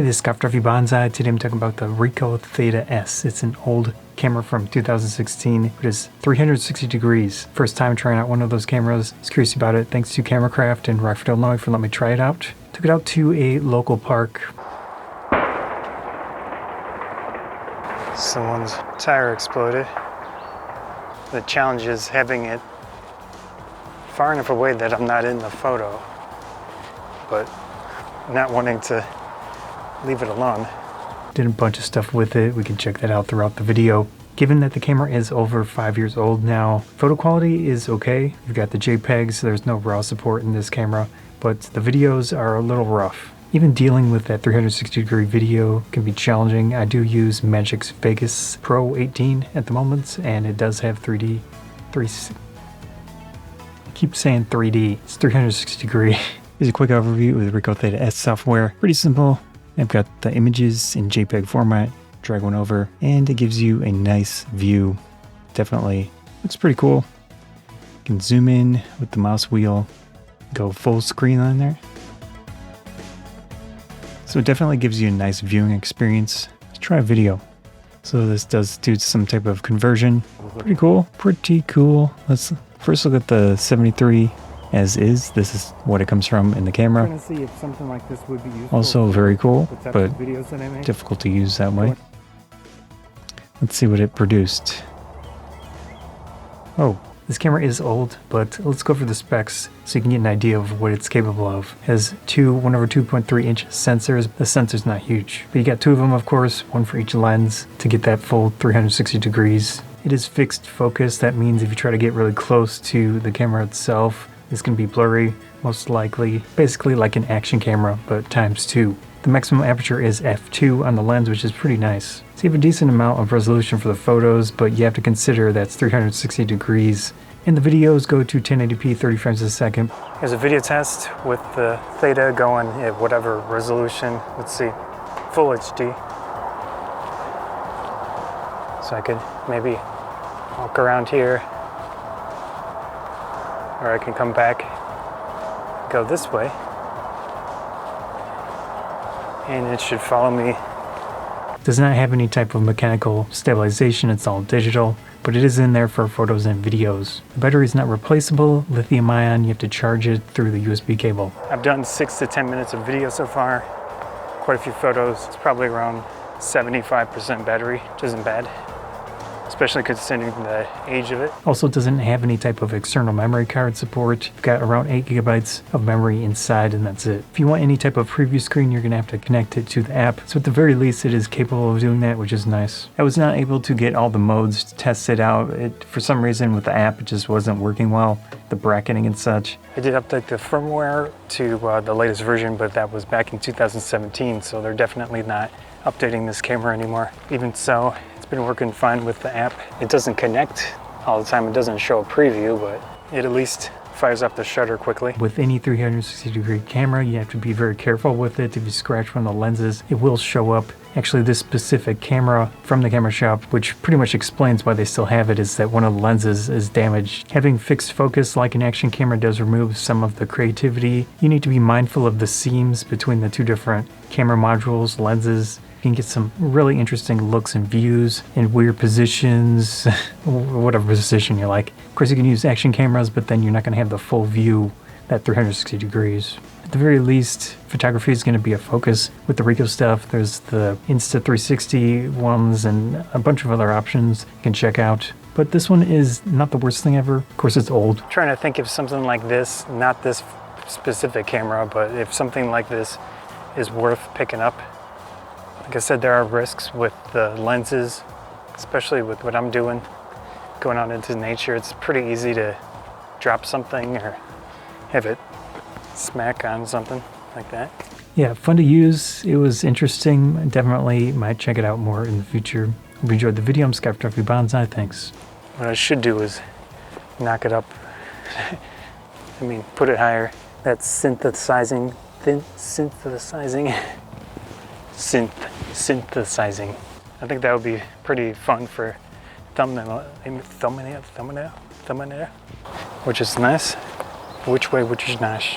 Hey, this is Scott Photography Bonsai. Today I'm talking about the Ricoh Theta S. It's an old camera from 2016. It is 360 degrees. First time trying out one of those cameras. I was curious about it. Thanks to Cameracraft in Rockford, Illinois for letting me try it out. Took it out to a local park. Someone's tire exploded. The challenge is having it far enough away that I'm not in the photo, but not wanting to leave it alone. Did a bunch of stuff with it. We can check that out throughout the video. Given that the camera is over 5 years old now, photo quality is okay. You've got the JPEGs, there's no RAW support in this camera, but the videos are a little rough. Even dealing with that 360 degree video can be challenging. I do use Magix Vegas Pro 18 at the moment, and it does have 3D. I keep saying 3D. It's 360 degree. Here's a quick overview of the Ricoh Theta S software. Pretty simple. I've got the images in JPEG format, drag one over, and it gives you a nice view. Definitely looks pretty cool. You can zoom in with the mouse wheel, go full screen on there. So it definitely gives you a nice viewing experience. Let's try a video. So this does do some type of conversion. Pretty cool, pretty cool. Let's first look at the 73 as is. This is what it comes from in the camera. I'm gonna see if something like this would be useful. Also very cool, but videos that I make. Difficult to use that way. Let's see what it produced. Oh, this camera is old, but let's go for the specs so you can get an idea of what it's capable of. It has two 1/2.3 inch sensors. The sensor's not huge, but you got two of them, of course, one for each lens to get that full 360 degrees. It is fixed focus. That means if you try to get really close to the camera itself, it's going to be blurry, most likely. Basically like an action camera, but times 2. The maximum aperture is f2 on the lens, which is pretty nice. So you have a decent amount of resolution for the photos, but you have to consider that's 360 degrees. And the videos go to 1080p, 30 frames a second. Here's a video test with the Theta going at whatever resolution. Let's see, full HD. So I could maybe walk around here, or I can come back, go this way, and it should follow me. It does not have any type of mechanical stabilization, it's all digital, but it is in there for photos and videos. The battery is not replaceable, lithium ion, you have to charge it through the USB cable. I've done 6 to 10 minutes of video so far, quite a few photos. It's probably around 75% battery, which isn't bad, especially considering the age of it. Also doesn't have any type of external memory card support. You've got around 8 gigabytes of memory inside, and that's it. If you want any type of preview screen, you're gonna have to connect it to the app. So at the very least, it is capable of doing that, which is nice. I was not able to get all the modes to test it out. For some reason with the app, it just wasn't working well, the bracketing and such. I did update the firmware to the latest version, but that was back in 2017, so they're definitely not updating this camera anymore. Even so, been working fine with the app. It doesn't connect all the time. It doesn't show a preview, but it at least fires up the shutter quickly. With any 360 degree camera, you have to be very careful with it. If you scratch one of the lenses, it will show up. Actually, this specific camera from the camera shop, which pretty much explains why they still have it, is that one of the lenses is damaged. Having fixed focus like an action camera does remove some of the creativity. You need to be mindful of the seams between the two different camera modules, lenses. You can get some really interesting looks and views in weird positions, whatever position you like. Of course, you can use action cameras, but then you're not going to have the full view, that 360 degrees. At the very least, photography is going to be a focus. With the Ricoh stuff, there's the Insta360 ones and a bunch of other options you can check out. But this one is not the worst thing ever. Of course, it's old. I'm trying to think if something like this, not this specific camera, but if something like this is worth picking up. Like I said, there are risks with the lenses, especially with what I'm doing, going out into nature. It's pretty easy to drop something or have it smack on something like that. Yeah, fun to use. It was interesting. Definitely might check it out more in the future. Hope you enjoyed the video. I'm Scott Photography Bonsai. Thanks. What I should do is knock it up. I mean, put it higher. That's synthesizing. Synthesizing. I think that would be pretty fun for thumbnail, which is nice. Which way, which is nice.